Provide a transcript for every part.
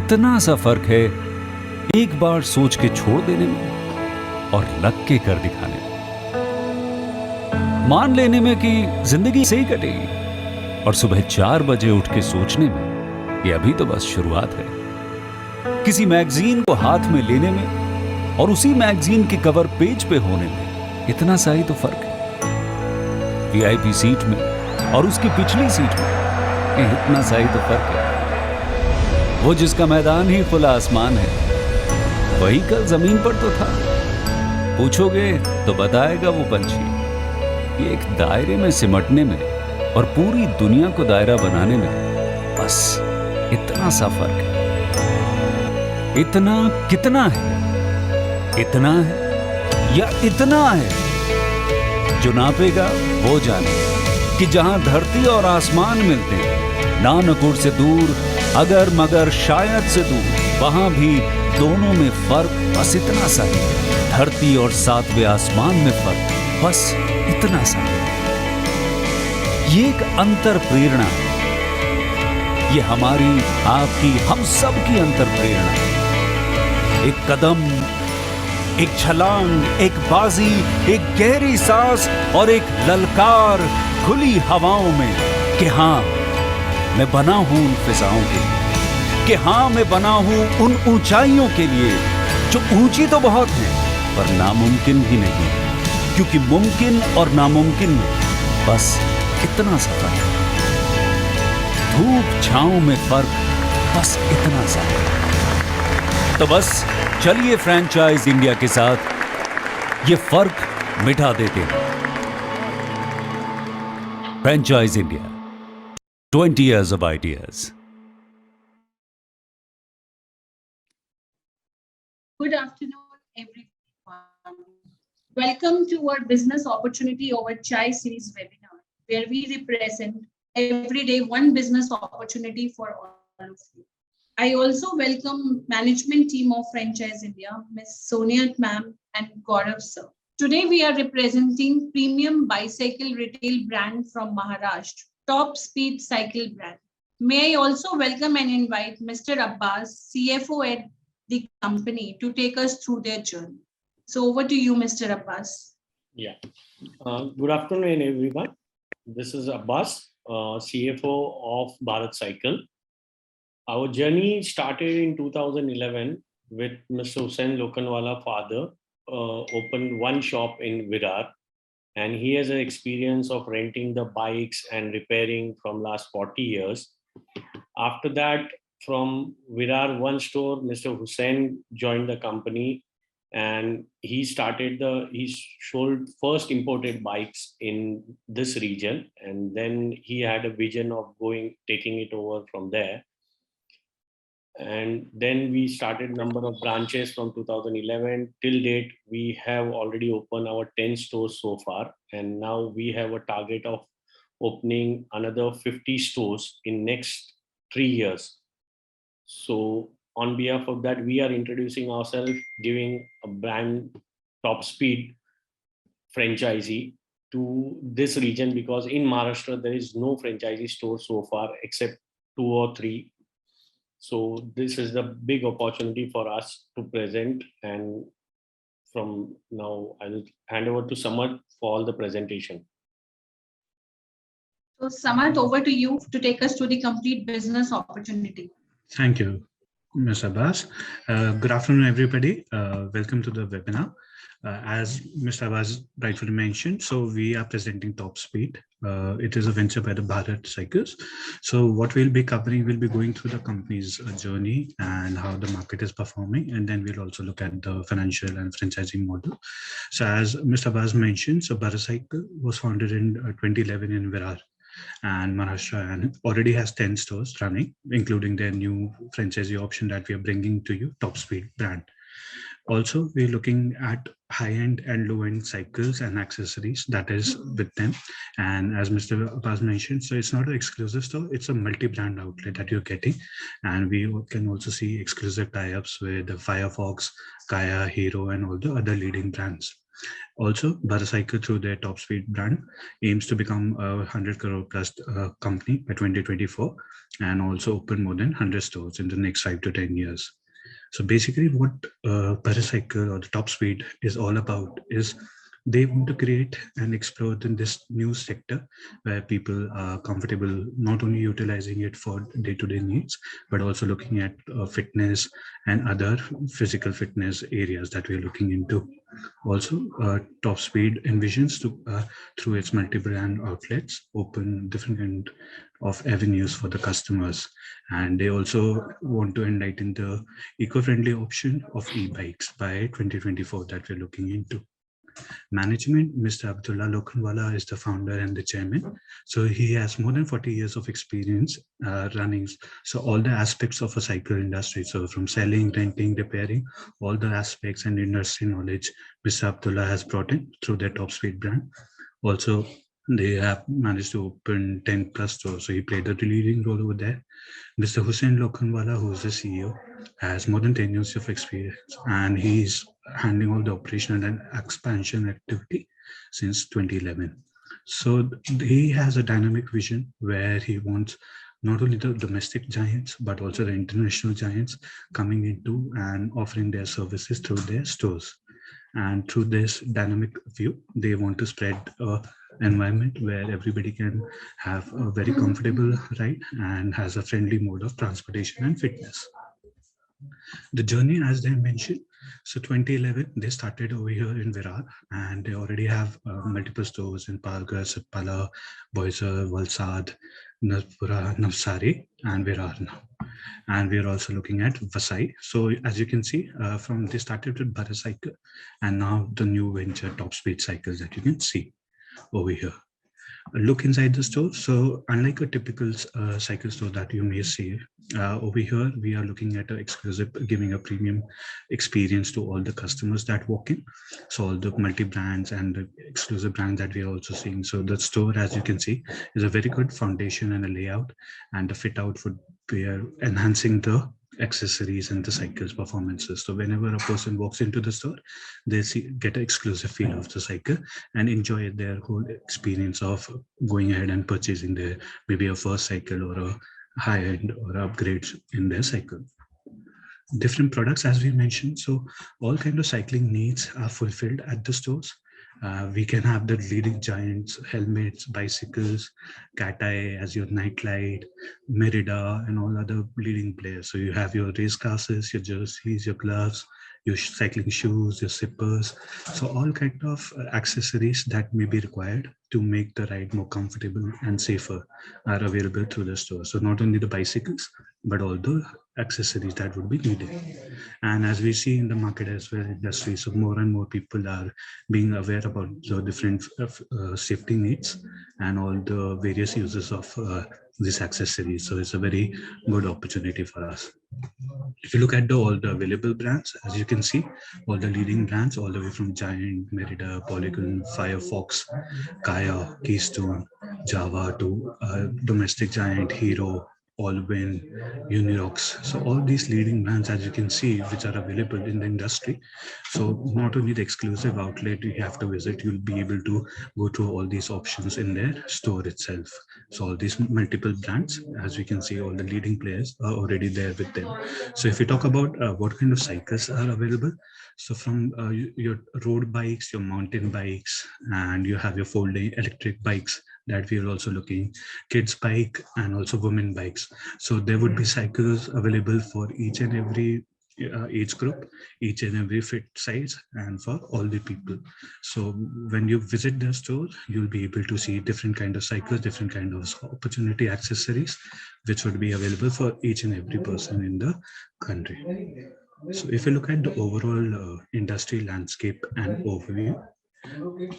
इतना सा फर्क है एक बार सोच के छोड़ देने में और लग के कर दिखाने में। मान लेने में कि जिंदगी से ही कटेगी और सुबह 4 बजे उठ के सोचने में कि अभी तो बस शुरुआत है। किसी मैगजीन को हाथ में लेने में और उसी मैगजीन के कवर पेज पे होने में इतना सा ही तो फर्क है। वीआईपी सीट में और उसकी पिछली सीट में इतना सा ही तो फर्क है। वो जिसका मैदान ही खुला आसमान है वही कल जमीन पर तो था। पूछोगे तो बताएगा वो पंछी ये एक दायरे में सिमटने में और पूरी दुनिया को दायरा बनाने में बस इतना सा फर्क है। इतना कितना है? इतना है या इतना है? जो नापेगा वो जाने कि जहां धरती और आसमान मिलते हैं, नानकुर से दूर अगर मगर शायद से दूर, वहां भी दोनों में फर्क बस इतना सा है। धरती और 7वें आसमान में फर्क बस इतना सा है। ये एक अंतर प्रेरणा है। ये हमारी, आपकी, हम सब की अंतर प्रेरणा है। एक कदम, एक छलांग, एक बाजी, एक गहरी सांस और एक ललकार खुली हवाओं में कि हाँ मैं बना हूं उन फिजाओं के लिए, कि हाँ मैं बना हूं उन ऊंचाइयों के लिए जो ऊंची तो बहुत है पर नामुमकिन भी नहीं, क्योंकि मुमकिन और नामुमकिन में बस इतना सा फर्क है। धूप छांव में फर्क बस इतना सा है। तो बस चलिए फ्रेंचाइज इंडिया के साथ ये फर्क मिटा देते हैं। Franchise India, 20 years of ideas. Good afternoon, everyone. Welcome to our Business Opportunity Over Chai series webinar, where we represent every day one business opportunity for all of you. I also welcome management team of Franchise India, Ms. Sonia ma'am and Gaurav sir. Today we are representing premium bicycle retail brand from Maharashtra, Top Speed Cycle brand. May I also welcome and invite Mr. Abbas, CFO at the company, to take us through their journey. So over to you, Mr. Abbas. Yeah. Good afternoon, everyone. This is Abbas, CFO of Bharat Cycle. Our journey started in 2011 with Mr. Hussain Lokanwala, father, opened one shop in Virar, and he has an experience of renting the bikes and repairing from last 40 years. After that, from Virar one store, Mr. Hussain joined the company, and he sold first imported bikes in this region, and then he had a vision of taking it over from there. And then we started number of branches from 2011 till date. We have already opened our 10 stores so far, and now we have a target of opening another 50 stores in next 3 years. So on behalf of that, we are introducing ourselves, giving a brand Top Speed franchisee to this region, because in Maharashtra there is no franchisee store so far except 2 or 3. So this is the big opportunity for us to present, and from now I will hand over to Samad for all the presentation. So Samad, over to you to take us through the complete business opportunity. Thank you, Ms. Abbas. Good afternoon, everybody. Welcome to the webinar. As Mr. Abbas rightfully mentioned, so we are presenting Top Speed. It is a venture by the Bharat Cycles. So what we'll be covering, we'll be going through the company's journey and how the market is performing, and then we'll also look at the financial and franchising model. So as Mr. Abbas mentioned, so Bharat Cycle was founded in 2011 in Virar and Maharashtra, and already has 10 stores running, including their new franchisee option that we are bringing to you, Top Speed brand. Also, we're looking at high-end and low-end cycles and accessories that is with them. And as Mr. Abbas mentioned, so it's not an exclusive store, it's a multi-brand outlet that you're getting. And we can also see exclusive tie-ups with Firefox, Kaya, Hero, and all the other leading brands. Also, Baracycle, through their Top Speed brand, aims to become a 100 crore plus company by 2024, and also open more than 100 stores in the next 5 to 10 years. So basically what Baracycle or the Top Speed is all about is they want to create and explore in this new sector where people are comfortable not only utilizing it for day-to-day needs, but also looking at fitness and other physical fitness areas that we're looking into. Also, Top Speed envisions to, through its multi-brand outlets, open different kind of avenues for the customers. And they also want to enlighten the eco-friendly option of e-bikes by 2024 that we're looking into. Management, Mr. Abdullah Lokhandwala is the founder and the chairman. So he has more than 40 years of experience running. So all the aspects of a cycle industry. So from selling, renting, repairing, all the aspects and industry knowledge Mr. Abdullah has brought in through their Top Speed brand. Also, they have managed to open 10 plus stores. So he played a leading role over there. Mr. Hussein Lokhandwala, who is the CEO, has more than 10 years of experience, and he's handling all the operational and expansion activity since 2011. So he has a dynamic vision where he wants not only the domestic giants, but also the international giants coming into and offering their services through their stores. And through this dynamic view, they want to spread an environment where everybody can have a very comfortable ride and has a friendly mode of transportation and fitness. The journey, as they mentioned, so 2011, they started over here in Virar, and they already have multiple stores in Palghar, Satpala, Boisar, Valsad, Narpura, Navsari, and Virar now. And we are also looking at Vasai. So as you can see, from they started with Baracycle, and now the new venture Top Speed cycles that you can see over here. Look inside the store. So unlike a typical cycle store that you may see, over here we are looking at an exclusive, giving a premium experience to all the customers that walk in. So all the multi-brands and the exclusive brands that we are also seeing. So the store, as you can see, is a very good foundation and a layout, and the fit out would be enhancing the accessories and the cycles performances. So whenever a person walks into the store, they get an exclusive feel of the cycle and enjoy their whole experience of going ahead and purchasing their maybe a first cycle or a high end or upgrades in their cycle. Different products, as we mentioned, so all kind of cycling needs are fulfilled at the stores. We can have the leading giants, helmets, bicycles, Cat Eye as your nightlight, Merida, and all other leading players. So you have your race classes, your jerseys, your gloves, your cycling shoes, your zippers. So all kind of accessories that may be required to make the ride more comfortable and safer are available through the store. So not only the bicycles, but all the accessories that would be needed. And as we see in the market as well, industry, so more and more people are being aware about the different safety needs and all the various uses of these accessories. So it's a very good opportunity for us. If you look at all the available brands, as you can see, all the leading brands, all the way from Giant, Merida, Polygon, Firefox, Kaya, Keystone, Java to domestic giant, Hero, Allwin, Unirox. So all these leading brands, as you can see, which are available in the industry. So not only the exclusive outlet you have to visit, you'll be able to go through all these options in their store itself. So all these multiple brands, as we can see, all the leading players are already there with them. So if we talk about what kind of cycles are available, so from your road bikes, your mountain bikes, and you have your folding electric bikes that we are also looking, kids bike and also women bikes. So there would be cycles available for each and every age group, each and every fit size, and for all the people. So when you visit the store, you'll be able to see different kind of cycles, different kind of opportunity accessories, which would be available for each and every person in the country. So if you look at the overall industry landscape and overview,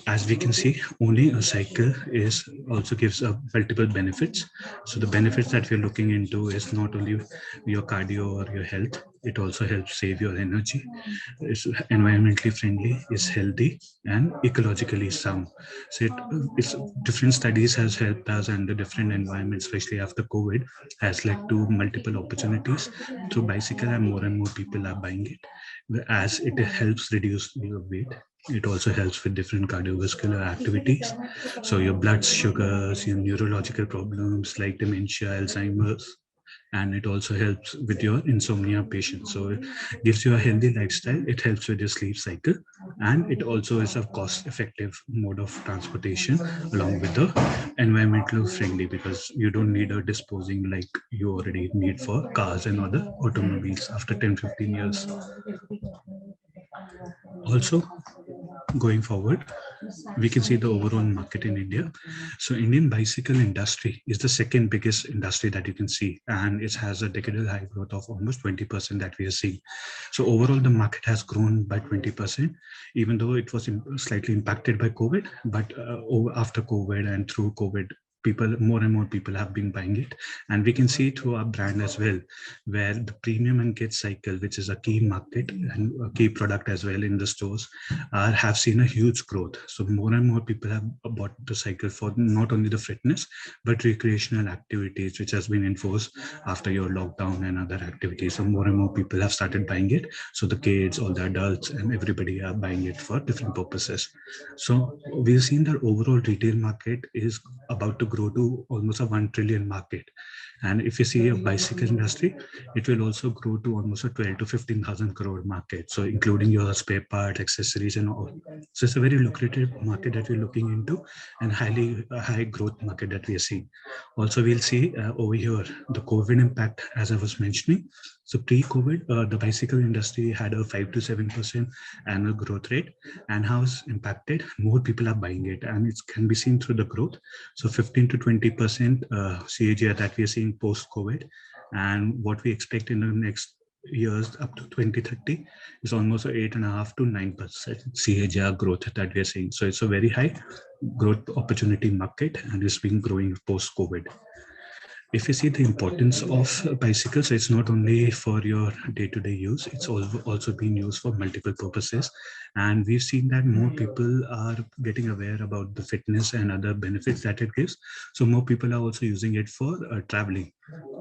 as we can see, owning a cycle is also gives multiple benefits. So the benefits that we're looking into is not only your cardio or your health, it also helps save your energy. It's environmentally friendly, is healthy, and ecologically sound. So it's different studies has helped us, and the different environments, especially after COVID, has led to multiple opportunities through bicycle, and more people are buying it, as it helps reduce your weight, It also helps with different cardiovascular activities. So your blood sugars, your neurological problems like dementia, Alzheimer's, and it also helps with your insomnia patients. So it gives you a healthy lifestyle. It helps with your sleep cycle, and it also is a cost-effective mode of transportation along with the environmental friendly, because you don't need a disposing like you already need for cars and other automobiles after 10-15 years. Also, going forward, we can see the overall market in India. So Indian bicycle industry is the second biggest industry that you can see, and it has a decadal high growth of almost 20% that we are seeing. So overall, the market has grown by 20%, even though it was slightly impacted by COVID, but after COVID and through COVID, more and more people have been buying it. And we can see through our brand as well, where the premium and kit cycle, which is a key market and a key product as well in the stores, have seen a huge growth. So more and more people have bought the cycle for not only the fitness, but recreational activities, which has been enforced after your lockdown and other activities. So more and more people have started buying it. So the kids, all the adults, and everybody are buying it for different purposes. So we've seen that overall retail market is about to grow to almost a 1 trillion market. And if you see a bicycle industry, it will also grow to almost a 12 to 15,000 crore market. So including your spare part, accessories and all. So it's a very lucrative market that we're looking into, and high growth market that we are seeing. Also, we'll see over here the COVID impact, as I was mentioning. So pre-COVID, the bicycle industry had a 5 to 7% annual growth rate, and how it's impacted, more people are buying it, and it can be seen through the growth. So 15 to 20% CAGR that we are seeing post-COVID, and what we expect in the next years up to 2030 is almost 8.5 to 9% CAGR growth that we are seeing. So it's a very high growth opportunity market, and it's been growing post-COVID. If you see the importance of bicycles, it's not only for your day-to-day use, it's also being used for multiple purposes. And we've seen that more people are getting aware about the fitness and other benefits that it gives. So more people are also using it for traveling,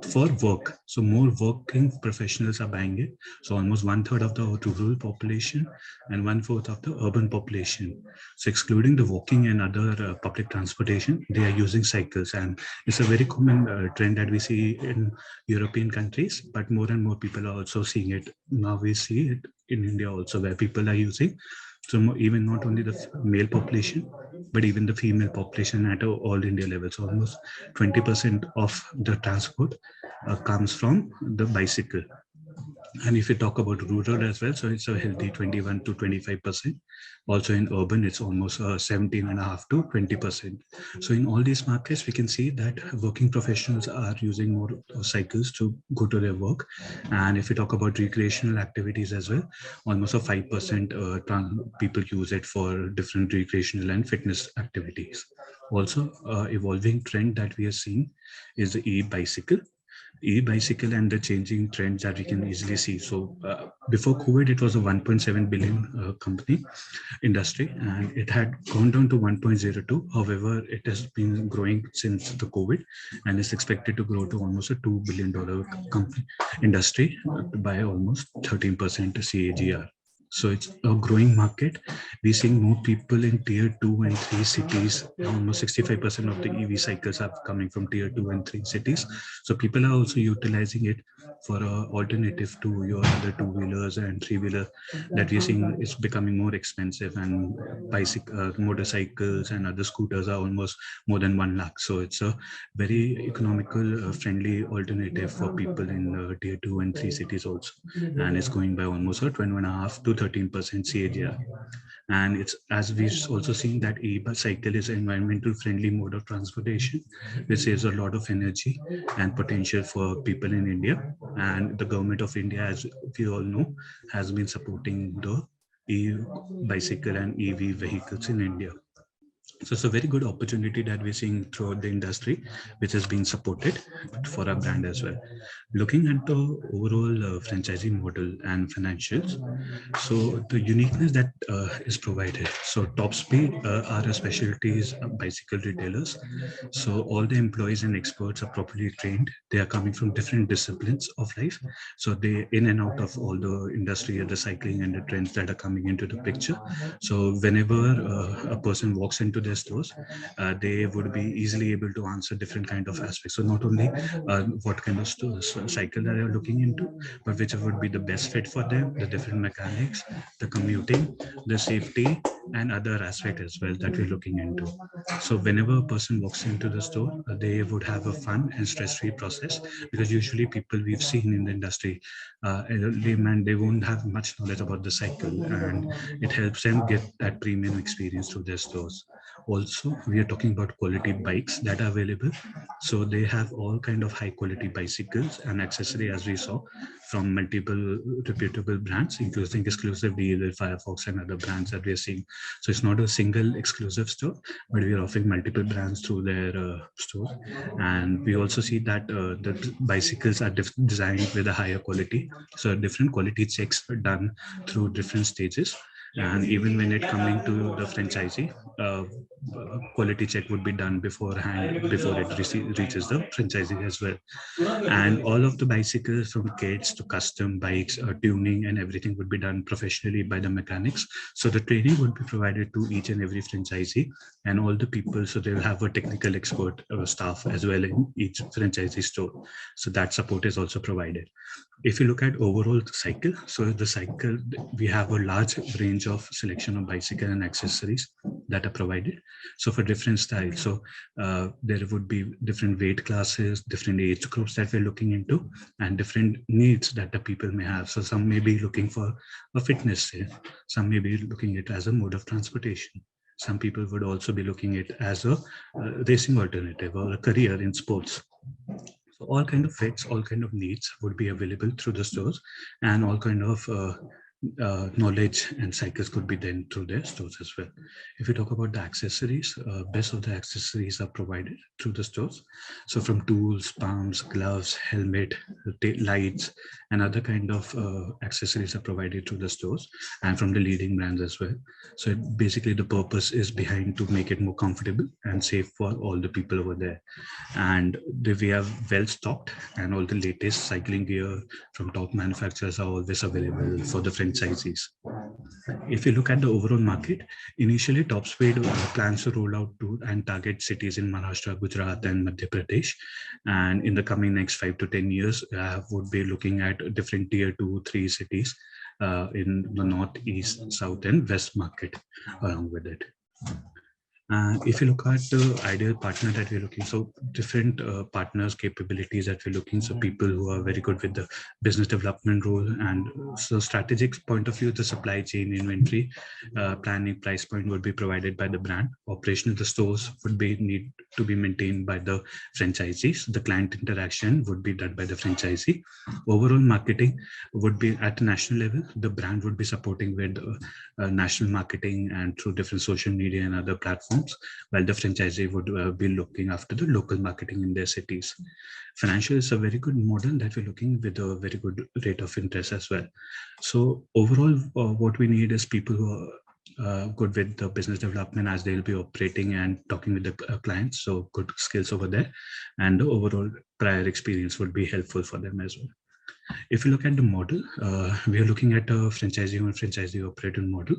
for work. So more working professionals are buying it. So almost 1/3 of the rural population and 1/4 of the urban population. So excluding the walking and other public transportation, they are using cycles. And it's a very common trend that we see in European countries, but more and more people are also seeing it. Now we see it in India also, where people are using. So even not only the male population, but even the female population at all India level. So almost 20% of the transport comes from the bicycle. And if you talk about rural as well, so it's a healthy 21 to 25%. Also in urban, it's almost 17.5 to 20%. So in all these markets, we can see that working professionals are using more cycles to go to their work. And if we talk about recreational activities as well, almost a 5% people use it for different recreational and fitness activities. Also, evolving trend that we are seeing is the e-bicycle. E-bicycle and the changing trends that we can easily see. So before COVID, it was a 1.7 billion company industry, and it had gone down to 1.02. However, it has been growing since the COVID, and is expected to grow to almost a $2 billion company industry by almost 13% CAGR. So it's a growing market. We're seeing more people in tier 2 and 3 cities. Almost 65% of the EV cycles are coming from tier 2 and 3 cities. So people are also utilizing it for an alternative to your other two-wheelers and three-wheeler that we're seeing is becoming more expensive, and motorcycles and other scooters are almost more than 1 lakh. So it's a very economical, friendly alternative for people in tier 2 and 3 cities also. And it's going by almost a 12.5 to 13% CAGR. And it's, as we've also seen, that e-cycle is an environmental friendly mode of transportation, which saves a lot of energy and potential for people in India. And the government of India, as we all know, has been supporting the e-bicycle and EV vehicles in India. So it's a very good opportunity that we're seeing throughout the industry, which is being supported for our brand as well. Looking at the overall franchising model and financials, so the uniqueness that is provided. So Top Speed are a specialties bicycle retailers. So all the employees and experts are properly trained. They are coming from different disciplines of life. So they in and out of all the industry and the cycling and the trends that are coming into the picture. So whenever a person walks into their stores, they would be easily able to answer different kind of aspects. So not only what kind of cycle that they're looking into, but which would be the best fit for them, the different mechanics, the commuting, the safety, and other aspect as well that we're looking into. So whenever a person walks into the store, they would have a fun and stress-free process, because usually people we've seen in the industry, they won't have much knowledge about the cycle, and it helps them get that premium experience through their stores. Also, we are talking about quality bikes that are available. So they have all kind of high quality bicycles and accessory, as we saw, from multiple reputable brands, including exclusive deal, Firefox, and other brands that we are seeing. So it's not a single exclusive store, but we are offering multiple brands through their store. And we also see that the bicycles are designed with a higher quality. So different quality checks are done through different stages. And even when it coming to the franchisee, quality check would be done beforehand before it reaches the franchisee as well. And all of the bicycles, from kits to custom bikes, tuning and everything, would be done professionally by the mechanics. So the training would be provided to each and every franchisee and all the people. So they'll have a technical expert staff as well in each franchisee store. So that support is also provided. If you look at overall cycle, so the cycle, we have a large range of selection of bicycle and accessories that are provided. So for different styles, so there would be different weight classes, different age groups that we're looking into, and different needs that the people may have. So some may be looking for a fitness day, some may be looking at it as a mode of transportation. Some people would also be looking at it as a racing alternative or a career in sports. So all kind of fits, all kind of needs would be available through the stores, and all kind of knowledge and cycles could be done through their stores as well. If we talk about the accessories, best of the accessories are provided through the stores. So from tools, pumps, gloves, helmet, lights, and other kind of accessories are provided through the stores and from the leading brands as well. So basically the purpose is behind to make it more comfortable and safe for all the people over there. And we have well stocked, and all the latest cycling gear from top manufacturers are always available for the franchisees. If you look at the overall market, initially Top Speed plans to roll out to and target cities in Maharashtra, Gujarat, and Madhya Pradesh. And in the coming next 5 to 10 years, would be looking at different tier 2, 3 cities in the north, east, south, and west market along with it. If you look at the ideal partner that we're looking, so different partners capabilities that we're looking, so people who are very good with the business development role, and so strategic point of view, the supply chain, inventory, planning, price point would be provided by the brand. Operational, the stores would be need to be maintained by the franchisees. The client interaction would be done by the franchisee. Overall marketing would be at a national level. The brand would be supporting with national marketing and through different social media and other platforms, while the franchisee would be looking after the local marketing in their cities. Financial is a very good model that we're looking with a very good rate of interest as well. So overall, what we need is people who are good with the business development, as they'll be operating and talking with the clients. So good skills over there, and the overall prior experience would be helpful for them as well. If you look at the model, we are looking at a franchisee and franchisee operated model,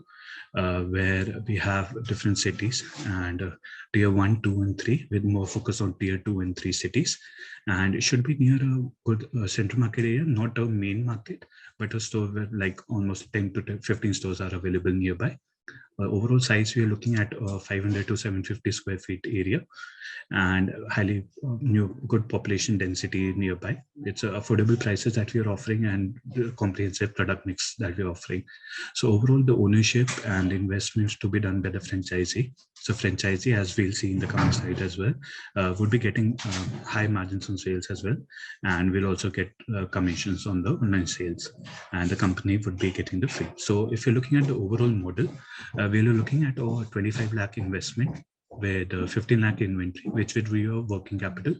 where we have different cities and tier 1, 2, and 3, with more focus on tier 2 and 3 cities. And it should be near a good central market area, not a main market, but a store where like almost 10 to 15 stores are available nearby. Overall size, we are looking at 500 to 750 square feet area, and highly good population density nearby. It's affordable prices that we are offering, and the comprehensive product mix that we're offering. So overall, the ownership and investments to be done by the franchisee. So franchisee, as we'll see in the coming slide as well, would be getting high margins on sales as well, and we'll also get commissions on the online sales, and the company would be getting the fee. So if you're looking at the overall model, we're looking at over 25 lakh investment with 15 lakh inventory, which would be your working capital.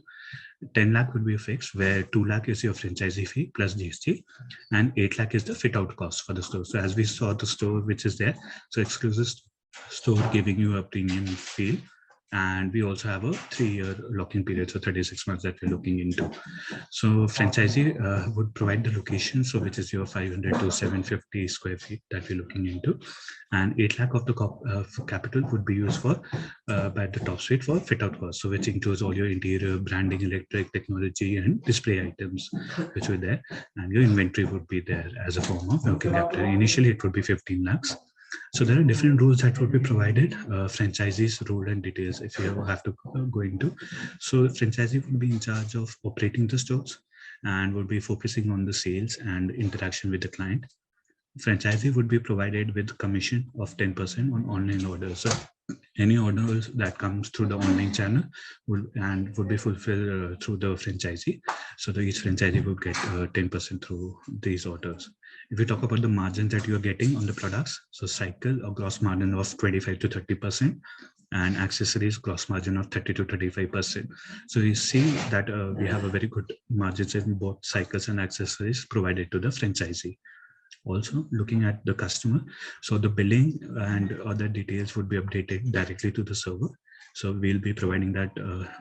10 lakh would be fixed, where 2 lakh is your franchisee fee plus GST, and 8 lakh is the fit out cost for the store. So as we saw the store which is there, so exclusive store giving you a premium feel. And we also have a 3-year lock-in period, so 36 months that we're looking into. So franchisee would provide the location, so which is your 500 to 750 square feet that we're looking into, and 8 lakh of the capital would be used for by the top suite for fit out costs, so which includes all your interior branding, electric, technology, and display items which were there, and your inventory would be there as a form of working capital. Initially, it would be 15 lakhs. So there are different rules that would be provided. Franchisees rule and details if you have to go into. So franchisee would be in charge of operating the stores and would be focusing on the sales and interaction with the client. Franchisee would be provided with commission of 10% on online orders. So any orders that comes through the online channel would be fulfilled through the franchisee. So each franchisee would get 10% through these orders. If we talk about the margins that you are getting on the products, so cycle a gross margin of 25 to 30%, and accessories gross margin of 30 to 35%. So you see that we have a very good margins in both cycles and accessories provided to the franchisee. Also looking at the customer, so the billing and other details would be updated directly to the server. So we'll be providing that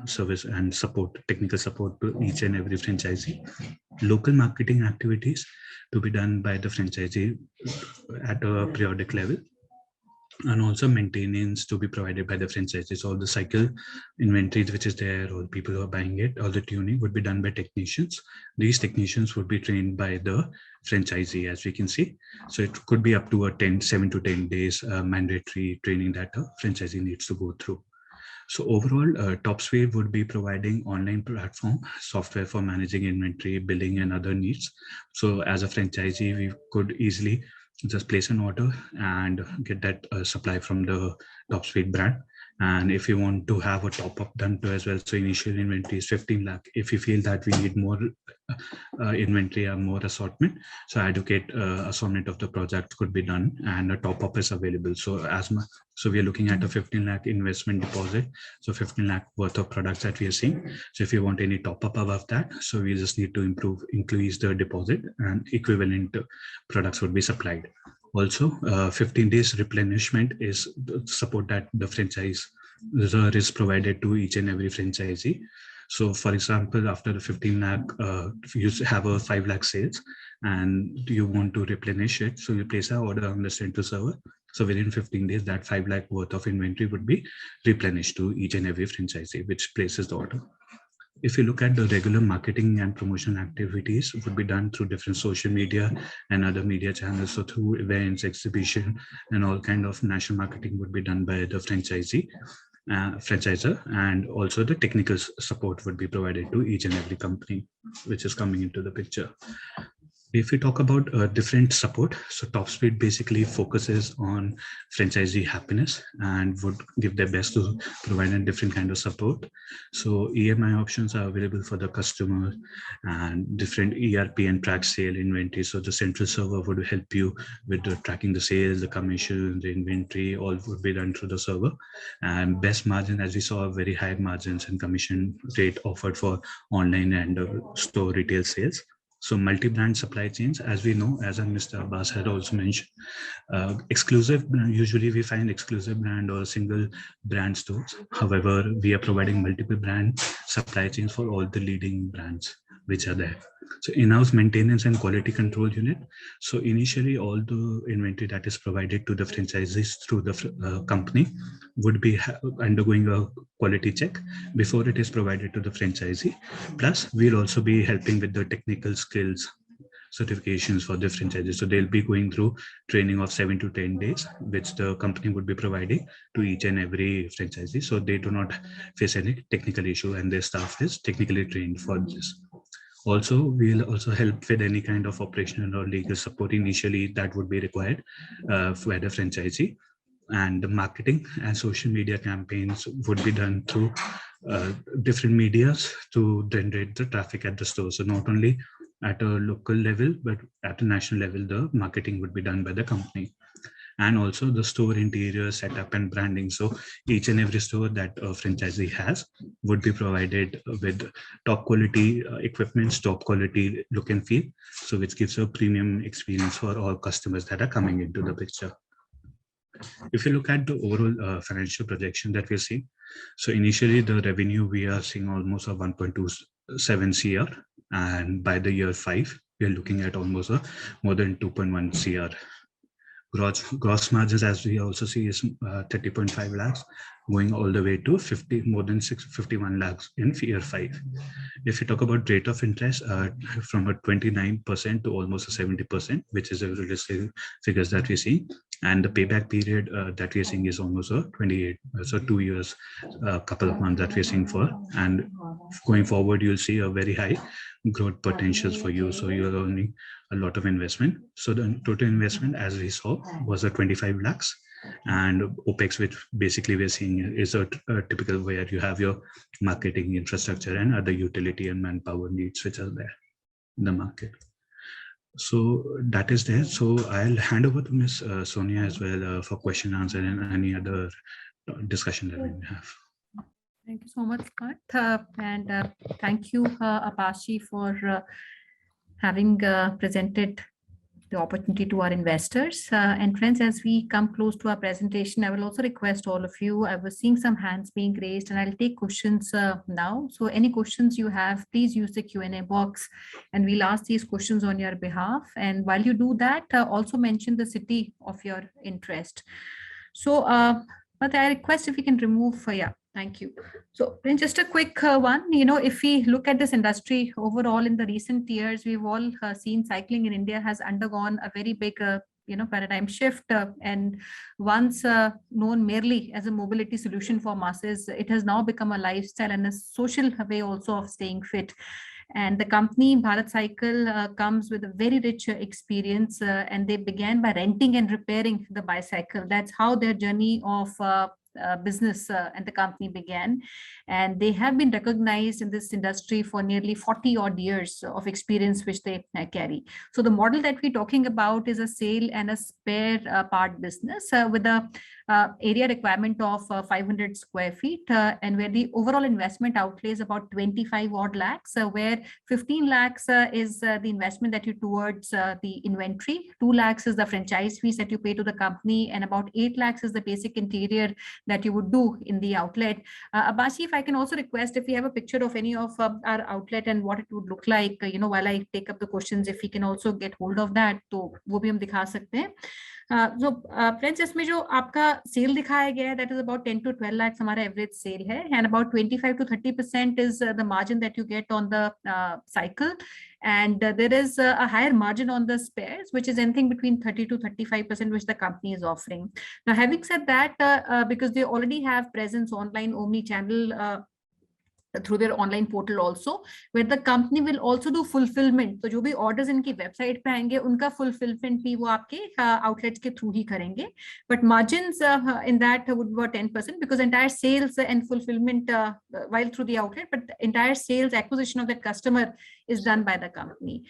service and support, technical support to each and every franchisee. Local marketing activities to be done by the franchisee at a periodic level, and also maintenance to be provided by the franchises. All the cycle inventories which is there, or people who are buying it, all the tuning would be done by technicians. These technicians would be trained by the franchisee, as we can see. So it could be up to a 7 to 10 days mandatory training that a franchisee needs to go through. So overall, TopSuite would be providing online platform software for managing inventory, billing, and other needs. So as a franchisee, we could easily just place an order and get that supply from the TopSuite brand. And if you want to have a top up done too as well, so initial inventory is 15 lakh. If you feel that we need more inventory or more assortment, so adequate assortment of the project could be done, and a top up is available. So so we are looking at a 15 lakh investment deposit, so 15 lakh worth of products that we are seeing. So if you want any top up above that, so we just need to increase the deposit, and equivalent products would be supplied. Also, 15 days replenishment is the support that the franchise is provided to each and every franchisee. So for example, after the 15 lakh, you have a 5 lakh sales and you want to replenish it. So you place an order on the central server. So within 15 days, that 5 lakh worth of inventory would be replenished to each and every franchisee, which places the order. If you look at the regular marketing and promotion activities, it would be done through different social media and other media channels. So through events, exhibition, and all kind of national marketing would be done by the franchisor, and also the technical support would be provided to each and every company which is coming into the picture. If we talk about different support, so TopSuite basically focuses on franchisee happiness and would give their best to provide a different kind of support. So EMI options are available for the customer, and different ERP and track sale inventory. So the central server would help you with tracking the sales, the commission, the inventory, all would be done through the server. And best margin, as we saw, very high margins and commission rate offered for online and store retail sales. So multi-brand supply chains, as we know, as Mr. Abbas had also mentioned, exclusive, usually we find exclusive brand or single brand stores. However, we are providing multiple brand supply chains for all the leading brands which are there. So in-house maintenance and quality control unit. So initially, all the inventory that is provided to the franchises through the company would be undergoing a quality check before it is provided to the franchisee. Plus, we'll also be helping with the technical skills certifications for the franchises. So they'll be going through training of 7 to 10 days, which the company would be providing to each and every franchisee. So they do not face any technical issue, and their staff is technically trained for this. Also, we'll also help with any kind of operational or legal support initially that would be required for the franchisee. And the marketing and social media campaigns would be done through different medias to generate the traffic at the store. So not only at a local level, but at a national level, the marketing would be done by the company. and also the store interior setup and branding. So each and every store that a franchisee has would be provided with top quality equipment, top quality look and feel, so which gives a premium experience for all customers that are coming into the picture. If you look at the overall financial projection that we're seeing, so initially the revenue we are seeing almost a 1.27 CR, and by the year 5, we are looking at almost a more than 2.1 CR. Gross margins, as we also see, is 30.5 lakhs, going all the way to more than 51 lakhs in year 5. If you talk about rate of interest, from a 29% to almost a 70%, which is a realistic figures that we see, and the payback period that we are seeing is almost a 28, so 2 years, a couple of months that we are seeing for, and going forward, you'll see a very high growth potentials for you. So you're earning a lot of investment. So the total investment, as we saw, was a 25 lakhs, and OPEX, which basically we're seeing is a typical where you have your marketing infrastructure and other utility and manpower needs which are there in the market. So that is there. So I'll hand over to Ms. Sonia as well for question answer and any other discussion that we may have. Thank you so much, Scott. And thank you, Abashi, for having presented the opportunity to our investors. And friends, as we come close to our presentation, I will also request all of you, I was seeing some hands being raised, and I'll take questions now. So any questions you have, please use the Q&A box, and we'll ask these questions on your behalf. And while you do that, also mention the city of your interest. So, but I request if you can remove, yeah. Thank you. So then just a quick one, if we look at this industry overall in the recent years, we've all seen cycling in India has undergone a very big, paradigm shift. And once known merely as a mobility solution for masses, it has now become a lifestyle and a social way also of staying fit. And the company Bharat Cycle comes with a very rich experience, and they began by renting and repairing the bicycle. That's how their journey of business and the company began, and they have been recognized in this industry for nearly 40 odd years of experience which they carry. So the model that we're talking about is a sale and a spare part business with a area requirement of 500 square feet, and where the overall investment outlay is about 25 odd lakhs, where 15 lakhs is the investment that you towards the inventory, 2 lakhs is the franchise fees that you pay to the company, and about 8 lakhs is the basic interior that you would do in the outlet. Abashi, if I can also request if we have a picture of any of our outlet and what it would look like, while I take up the questions, if we can also get hold of that, तो वो भी हम दिखा सकते हैं. So friends, इसमें जो आपका सेल दिखाया गया है, that is about 10 to 12 lakhs हमारा average sale है, and about 25 to 30% is the margin that you get on the cycle, and there is a higher margin on the spares, which is anything between 30 to 35%, which the company is offering. Now, having said that, because they already have presence online, omni-channel, through their online portal also, where the company will also do fulfillment. तो जो भी orders इनकी website पे आएंगे, उनका fulfillment भी वो आपके outlets के through ही करेंगे. But margins in that would be about 10%, because entire sales and fulfillment while through the outlet, but entire sales acquisition of that customer is done by the company.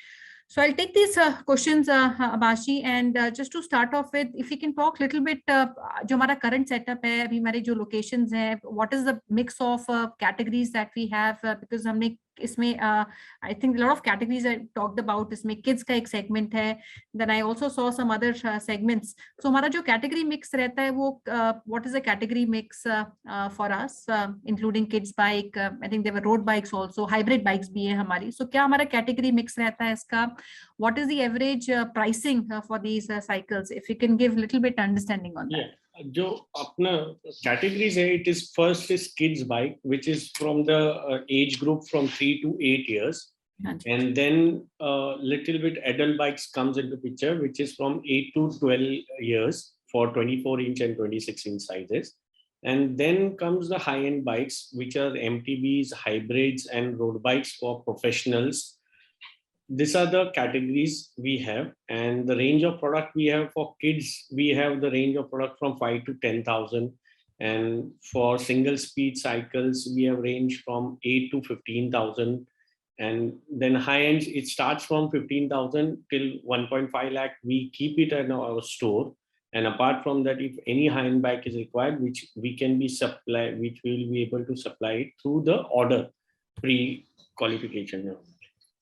So I'll take these questions, Abashi, and just to start off with, if you can talk a little bit, जो हमारा current setup है, अभी हमारे जो locations हैं, what is the mix of categories that we have, because हमने इसमें I think a lot of categories I talked about, इसमें kids का एक segment है, then I also saw some other segments. So हमारा जो category mix रहता है वो what is the category mix for us, including kids bike, I think there were road bikes also, hybrid bikes भी है हमारी. So क्या हमारा category mix रहता है इसका? What is the average pricing for these cycles? If you can give a little bit understanding on that. Yeah. जो अपना categories है, it is first is kids bike, which is from the age group from 3 to 8 years, and then little bit adult bikes comes into picture, which is from 8 to 12 years for 24-inch and 26-inch sizes, and then comes the high-end bikes, which are MTBs, hybrids, and road bikes for professionals. These are the categories we have, and the range of product we have for kids, we have the range of product from 5 to 10,000, and for single speed cycles we have range from 8 to 15,000, and then high end it starts from 15,000 till 1.5 lakh. We keep it in our store, And apart from that, if any high-end bike is required, which we can be supply, which we will be able to supply it through the order pre-qualification.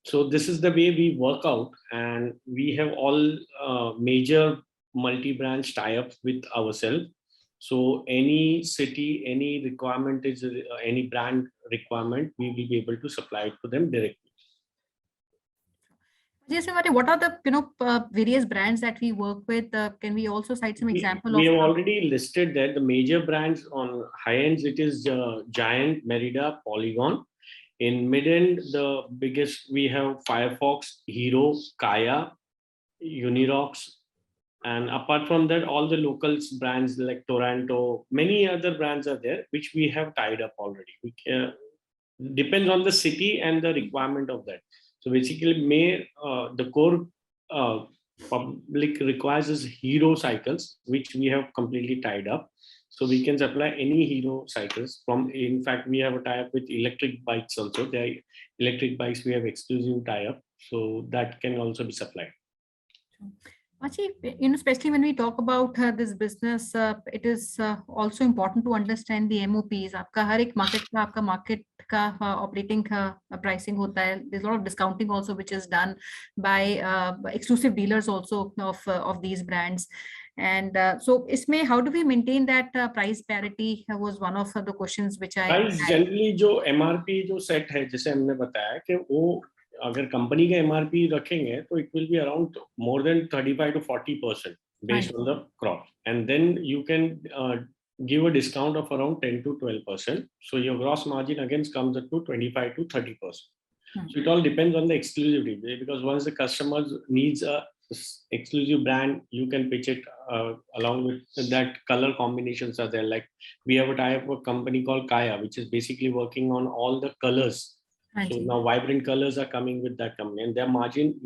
So this is the way we work out, and we have all major multi-branch tie-ups with ourselves. So any city, any requirement is any brand requirement, we will be able to supply it to them directly. Yes, what are the various brands that we work with? Can we also cite some example We of? have already listed that the major brands on high ends, it is Giant, Merida, Polygon. In mid end, the biggest we have Firefox, Hero, Kaya, Unirox, and apart from that, all the locals brands like Toronto, many other brands are there which we have tied up already. Depends on the city and the requirement of that. So basically, the core public requires is Hero cycles, which we have completely tied up. So we can supply any Hero cycles from. In fact, we have a tie-up with electric bikes also. There, electric bikes we have exclusive tie-up, so that can also be supplied. Actually, especially when we talk about this business, it is also important to understand the MOPs. आपका हर एक market का आपका market का operating pricing होता है. There's a lot of discounting also, which is done by exclusive dealers also of these brands. And so, इसमें how do we maintain that price parity? Was one of the questions which I. Price generally जो MRP जो set है, जैसे हमने बताया कि वो अगर कंपनी का MRP रखेंगे तो it will be around more than 35 to 40% based on the crop, and then you can give a discount of around 10 to 12%. So your gross margin again comes up to 25 to 30%. So it all depends on the exclusivity, because once the customer needs a exclusive brand, you can pitch it along with that. Color combinations are there. Like we have a tie-up with a company called Kaya, which is basically working on all the colors. So now vibrant colors are coming with that company, and their margin,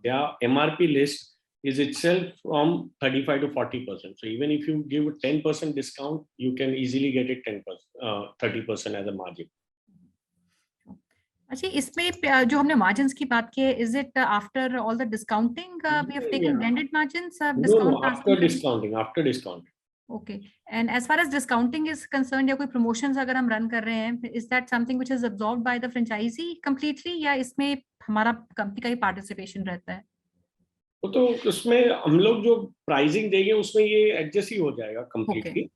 their MRP list is itself from 35 to 40%. So even if you give a 10% discount, you can easily get it 30% as a margin. अच्छा, इसमें जो हमने margins की बात की है, is it after all the discounting we have taken blended margins? No, after discounting. Okay. And as far as discounting is concerned, या कोई promotions अगर हम run कर रहे हैं, is that something which is absorbed by the franchisee completely, या इसमें हमारा company का ही participation रहता है? तो उसमें हम लोग जो pricing देंगे उसमें ये adjust ही हो जाएगा completely. Okay.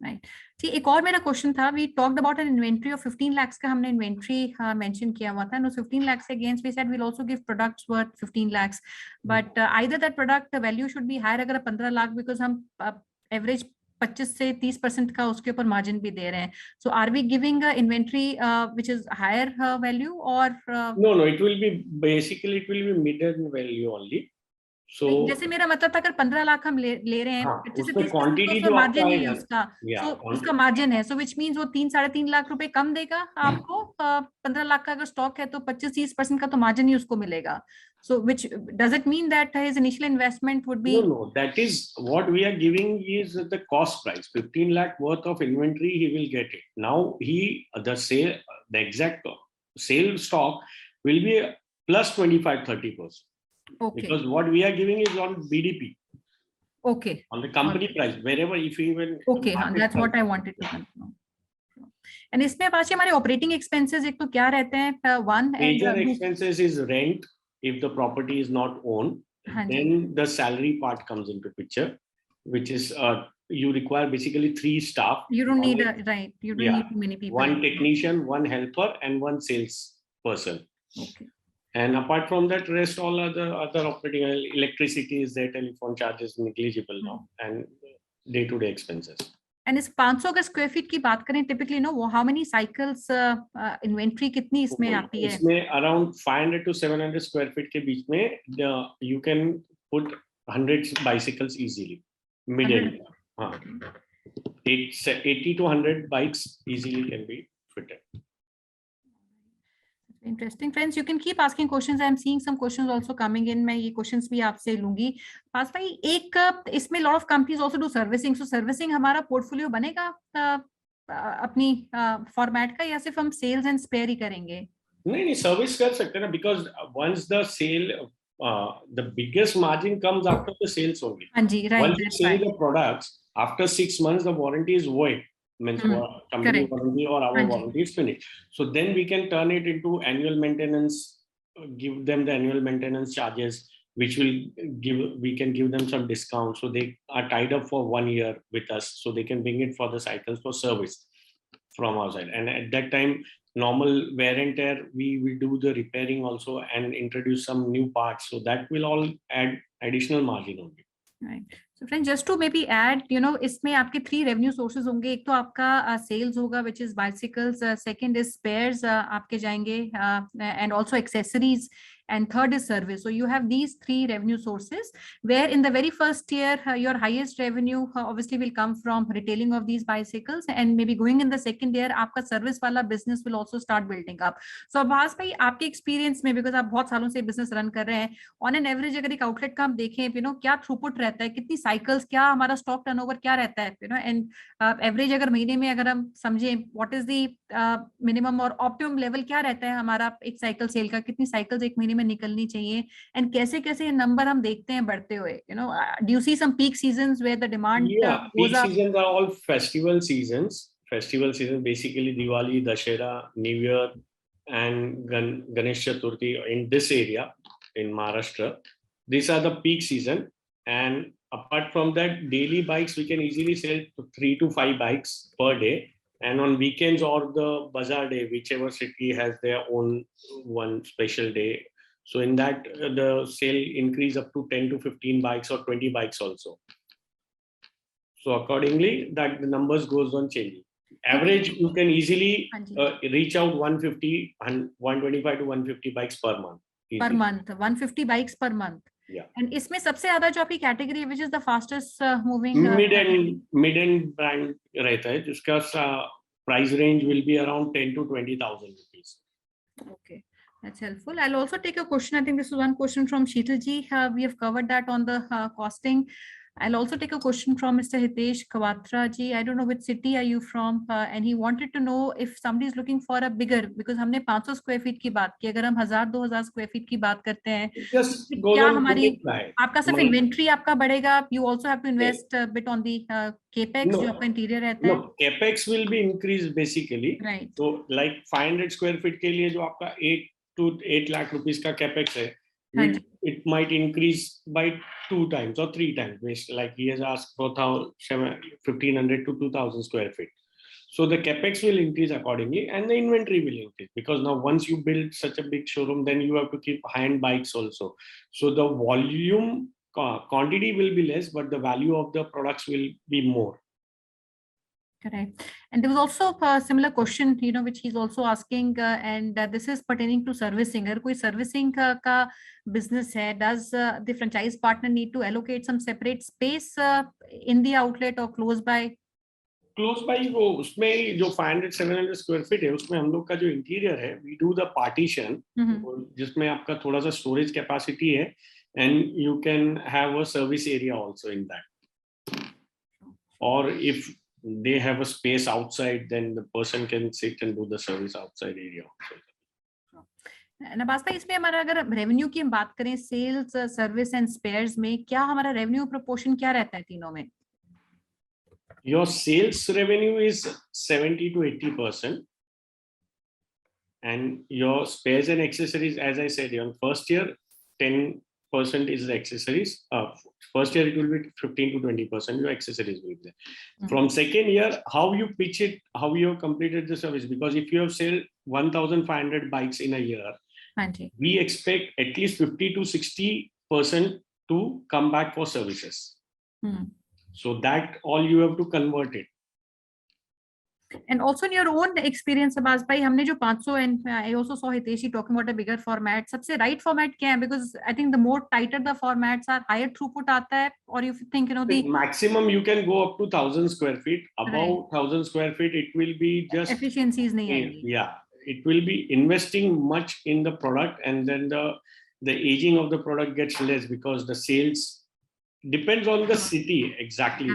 Right. See, एक और मेरा question था, we talked about an inventory of 15 lakhs का हमने inventory mention किया हुआ था, and 15 lakhs against we said we'll also give products worth 15 lakhs, but either that product value should be higher अगर 15 lakh, because हम average 25 से 30% का उसके ऊपर margin भी दे रहे हैं. So are we giving a inventory which is higher value or? No, it will be mid-end value only. So जैसे मेरा मतलब था अगर 15 लाख हम ले रहे हैं, क्वांटिटी जो मार्जिन है उसका, तो उसका मार्जिन है, so which means वो 3-3.5 लाख रुपए कम देगा आपको. 15 लाख का अगर स्टॉक है तो 25-30% का तो मार्जिन ही उसको मिलेगा. So which does it mean that his initial investment would be? No, that is what we are giving is the cost price. 15 lakh worth of inventory he will get it. Now the exact sale stock will be plus 25-30%. Okay. Because what we are giving is on BDP. Okay. On the company price, wherever if you even. Okay, that's what I wanted to confirm. And इसमें पास हमारे operating expenses एक तो क्या रहते हैं? One, major expenses is rent if the property is not owned. Then the salary part comes into picture, which is you require basically 3 staff. You don't need you don't need too many people. 1 technician, 1 helper, and 1 sales person. Okay. And apart from that, rest all other operating, electricity is there, telephone charges negligible now, and day-to-day expenses. And इस 500 square feet की बात करें, typically how many cycles inventory कितनी इसमें आती है? इसमें around 500 to 700 square feet के बीच में you can put 100 bicycles easily. Mid-end. 80 to 100 bikes easily can be fitted. Interesting. Friends, you can keep asking questions. I am seeing some questions also coming in. मैं ये questions भी आपसे लूंगी. पास भाई, एक इसमें lot of companies also do servicing. So servicing हमारा portfolio बनेगा अपनी format का, या सिर्फ हम sales and spare ही करेंगे? नहीं, service कर सकते हैं ना, because once the sale the biggest margin comes after the sales only. हाँ जी, right, Once you that's sell right. the products, after 6 months, the warranty is void. Means company correct. warranty or our Haan ji. warranty is finished. So then we can turn it into annual maintenance, give them the annual maintenance charges, which will we can give them some discount. So they are tied up for 1 year with us. So they can bring it for the cycles for service from our side. And at that time, normal wear and tear, we will do the repairing also and introduce some new parts. So that will all add additional margin only. Right. So friends, just to maybe add, इसमें आपके 3 revenue sources होंगे. एक तो आपका sales होगा, which is bicycles. Second is spares आपके जाएंगे, and also accessories. And third is service. So you have these 3 revenue sources, where in the very first year, your highest revenue obviously will come from retailing of these bicycles, and maybe going in the second year, आपका service वाला business will also start building up. So Abbas भाई, आपके experience में, because आप बहुत सालों से business run कर रहे हैं, on an average अगर एक outlet का हम देखें, क्या throughput रहता है, कितनी cycles, क्या हमारा stock turnover क्या रहता है, and average अगर महीने में अगर हम समझें, what is the minimum और optimum level क्या रहता है हमारा एक cycle sale का, कितनी cycles एक महीने में निकलनी चाहिए, and कैसे कैसे ये number हम देखते हैं बढ़ते हुए, do you see some peak seasons where the demand Yeah, goes peak up? seasons are all festival seasons. Festival season, basically Diwali, Dussehra, New Year, and Ganesh Chaturthi in this area in Maharashtra. These are the peak season. And apart from that, daily bikes, we can easily sell 3 to 5 bikes per day. And on weekends or the bazaar day, whichever city has their own one special day. So in that, the sale increase up to 10 to 15 bikes or 20 bikes also. So accordingly, that the numbers goes on changing. Average, you can easily reach out 150 and 125 to 150 bikes per month. Per easily. month, 150 bikes per month. Yeah. And इसमें सबसे ज़्यादा जो आपकी category, which is the fastest moving? Mid-end brand रहता है, जिसका price range will be around 10 to 20,000 rupees. Okay. That's helpful. I'll also take a question. I think this is one question from Sheetal ji. We have covered that on the costing. I'll also take a question from Mr. Hitesh Kawatra ji. I don't know which city are you from, and he wanted to know if somebody is looking for a bigger, because हमने 500 square feet की बात की, अगर हम 1000-2000 square feet की बात करते हैं, Just तो goes क्या on हमारी multiply. आपका सिर्फ inventory आपका बढ़ेगा, you also have to invest a bit on the capex जो आपका interior रहता है. No, capex will be increased basically. Right. So like 500 square feet के लिए जो आपका 8 to 8 lakh rupees का capex है, it might increase by 2 times or 3 times. Like he has asked for 1,500 to 2,000 square feet. So the capex will increase accordingly, and the inventory will increase, because now once you build such a big showroom, then you have to keep high-end bikes also. So the volume quantity will be less, but the value of the products will be more. Correct. And there was also a similar question, which he's also asking, and this is pertaining to servicing. अगर कोई servicing का business है, does the franchise partner need to allocate some separate space in the outlet or close by? Close by, वो उसमें जो 500-700 square feet है, उसमें हम लोग का जो interior है, we do the partition, जिसमें आपका थोड़ा सा storage capacity है, and you can have a service area also in that. Or if they have a space outside, then the person can sit and do the service outside area also. नबाज भाई, इसमें हमारा अगर revenue की हम बात करें, sales, service and spheres में, क्या हमारा रेवेन्यू प्रोपोर्शन क्या रहता है तीनों में? Your sales revenue is 70 to 80%, and your spares and accessories, as I said, on first year 10% is the accessories. First year it will be 15 to 20%. Your accessories will be there. From second year, how you pitch it, how you have completed the service. Because if you have sold 1,500 bikes in a year, we expect at least 50 to 60% to come back for services. So that all you have to convert it. And also in your own experience, Abbas bhai, हमने जो 500, and I also saw Hitesh talking about a bigger format. सबसे right format क्या है? Because I think the more tighter the formats are, higher throughput आता है. Or if you think, the maximum you can go up to 1,000 square feet. Above 1,000 square feet, it will be just efficiencies नहीं आएंगी. Yeah, it will be investing much in the product, and then the aging of the product gets less, because the sales depends on the city exactly.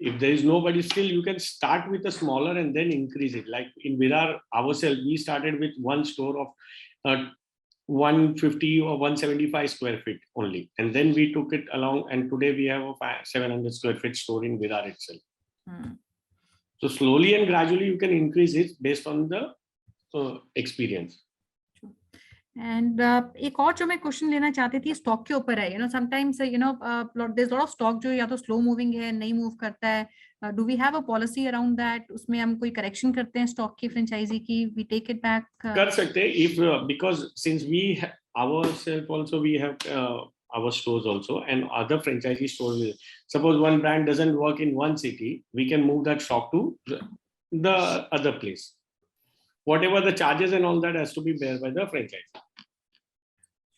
If there is nobody, still you can start with a smaller and then increase it. Like in Virar ourselves, we started with one store of 150 or 175 square feet only. And then we took it along, and today we have a 700 square feet store in Virar itself. So slowly and gradually you can increase it based on the experience. And एक और जो मैं question लेना चाहती थी stock के ऊपर है, sometimes there's a lot of stock जो या तो स्लो मूविंग है, नहीं मूव करता है. Do we have a policy around that? उसमें हम कोई करेक्शन करते हैं स्टॉक की, फ्रेंचाइजी की, we take it back? कर सकते हैं if because since we ourselves also we have our stores also and other franchisee stores. Suppose one brand doesn't work in one city, we can move that stock to the other place. Whatever the charges and all that has to be bear by the franchise.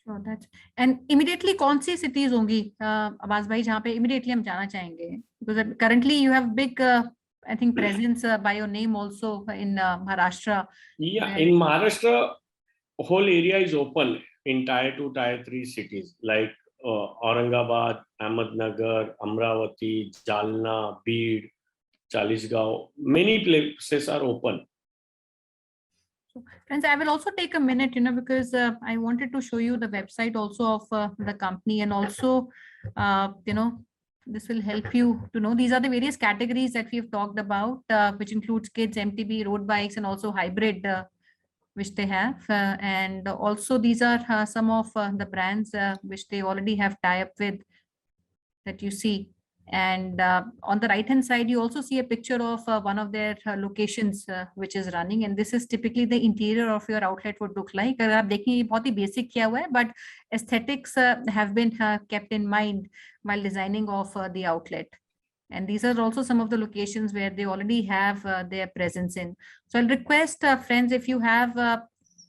Sure, that's and immediately कौन सी cities होंगी अब्बास भाई जहाँ पे immediately हम जाना चाहेंगे? Because currently you have big I think presence by your name also in Maharashtra. Yeah, in Maharashtra, whole area is open in tier 2, tier 3 cities like Aurangabad, Ahmednagar, Amravati, Jalna, Beed, Chalisgaon. Many places are open. Friends, I will also take a minute, because I wanted to show you the website also of the company, and also, this will help you to know these are the various categories that we've talked about, which includes kids, MTB, road bikes, and also hybrid, which they have. And also these are some of the brands which they already have tie-up with that you see. And on the right hand side, you also see a picture of one of their locations which is running, and this is typically the interior of your outlet would look like. अगर आप देखें ये बहुत ही basic किया हुआ है, but aesthetics have been kept in mind while designing of the outlet. And these are also some of the locations where they already have their presence in. So I'll request friends, if you have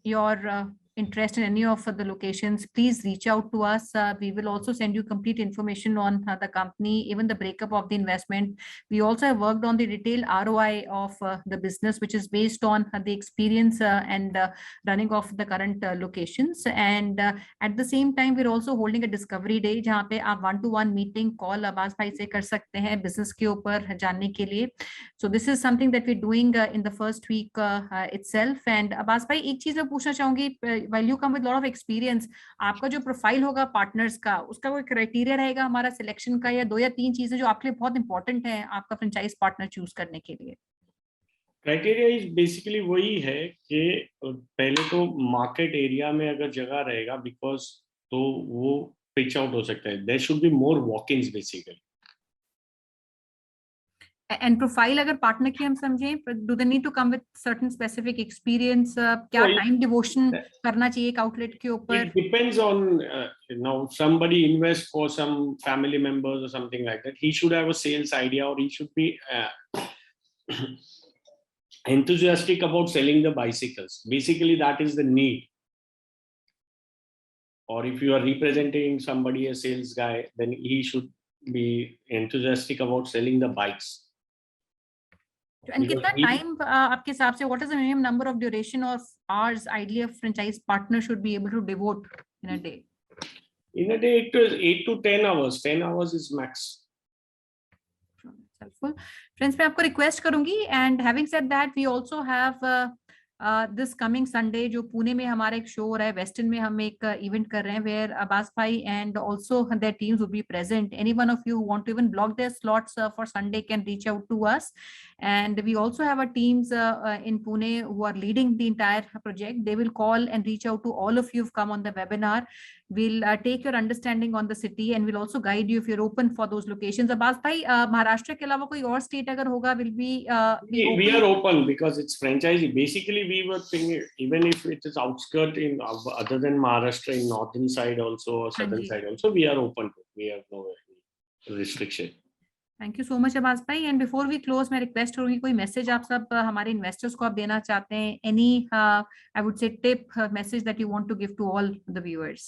your interest in any of the locations, please reach out to us. We will also send you complete information on the company, even the breakup of the investment. We also have worked on the retail ROI of the business, which is based on the experience and running of the current locations. And at the same time, we're also holding a discovery day, जहाँ पे आप 1-to-1 meeting call Abbas भाई से कर सकते हैं business के ऊपर जानने के लिए. So this is something that we're doing in the first week itself. And Abbas भाई एक चीज मैं पूछना चाहूंगी, while you come with a lot of experience, आपका जो प्रोफाइल होगा पार्टनर्स का, उसका कोई क्राइटेरिया रहेगा हमारा सिलेक्शन का, या 2 या 3 चीजें जो आपके लिए बहुत इंपॉर्टेंट है आपका फ्रेंचाइज पार्टनर चूज करने के लिए? क्राइटेरिया इज बेसिकली वही है कि पहले तो मार्केट एरिया में अगर जगह रहेगा, बिकॉज तो वो पिच आउट हो सकता है. There should be more walk-ins basically. And profile अगर पार्टनर की हम समझें, do they need to come with certain specific experience? क्या time devotion करना चाहिए एक आउटलेट के ऊपर? It depends on somebody invest for some family members or something like that. He should have a sales idea, or he should be enthusiastic about selling the bicycles. Basically, that is the need. Or if you are representing somebody, a sales guy, then he should be enthusiastic about selling the bikes. And कितना time आपके हिसाब से, what is the minimum number of duration of hours ideally a franchise partner should be able to devote in a day? In a day, it is 8 to 10 hours. 10 hours is max. Helpful. Friends, मैं आपको request करूंगी, and having said that, we also have this coming Sunday जो पुणे में हमारा एक show हो रहा है, वेस्टर्न में हम एक इवेंट कर रहे हैं, where अब्बास भाई and also their teams will be present. Any one of you who want to even block their slots for Sunday can reach out to us. And we also have our teams in Pune who are leading the entire project. They will call and reach out to all of you who've come on the webinar. We'll take your understanding on the city, and we'll also guide you if you're open for those locations. Abbas भाई, महाराष्ट्र के अलावा कोई और state अगर होगा, will be we are open because it's franchisee. Basically, we were thinking, even if it is outskirt in other than Maharashtra, in northern side also or southern side also, we are open to. We have no restriction. Thank you so much Abbas भाई. And before we close, मैं request करूंगी कोई message आप सब हमारे investors को आप देना चाहते हैं, any I would say tip message that you want to give to all the viewers?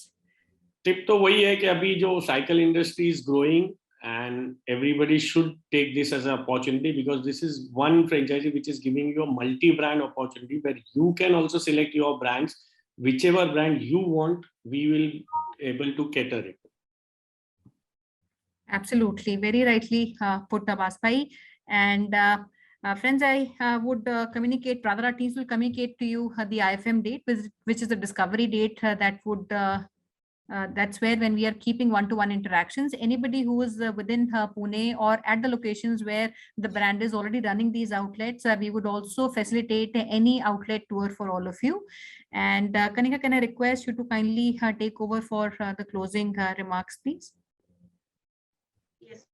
Tip तो वही है कि अभी जो cycle industry is growing, and everybody should take this as an opportunity, because this is one franchisee which is giving you a multi-brand opportunity where you can also select your brands. Whichever brand you want, we will able to cater it. Absolutely, very rightly put, Abbas bhai. And Friends, I would communicate, rather our teams will communicate to you the IFM date, which is the discovery date that would, that's where when we are keeping one-to-one interactions, anybody who is within Pune or at the locations where the brand is already running these outlets, we would also facilitate any outlet tour for all of you. And Kanika, can I request you to kindly take over for the closing remarks, please? Yes.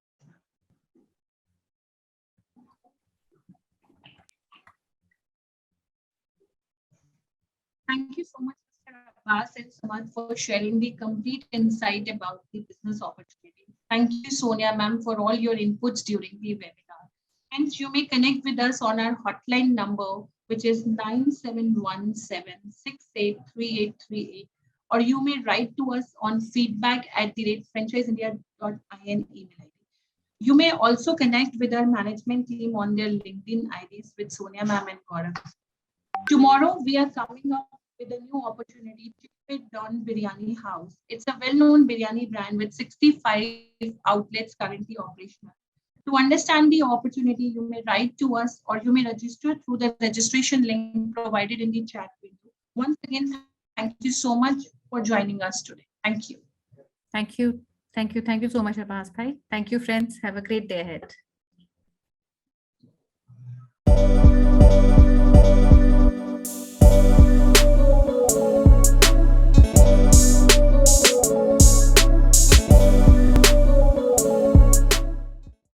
Thank you so much, Mr. Abbas and Samad, for sharing the complete insight about the business opportunity. Thank you, Sonia ma'am, for all your inputs during the webinar. Hence, you may connect with us on our hotline number, which is 9717683838, or you may write to us on feedback@franchiseindia.in email ID. You may also connect with our management team on their LinkedIn IDs with Sonia ma'am and Gaurav. Tomorrow, we are coming up with a new opportunity, Chickpet Don Biryani House. It's a well-known biryani brand with 65 outlets currently operational. To understand the opportunity, you may write to us or you may register through the registration link provided in the chat window. Once again, thank you so much for joining us today. Thank you. Thank you. Thank you. Thank you so much, Abbas bhai. Thank you, friends. Have a great day ahead.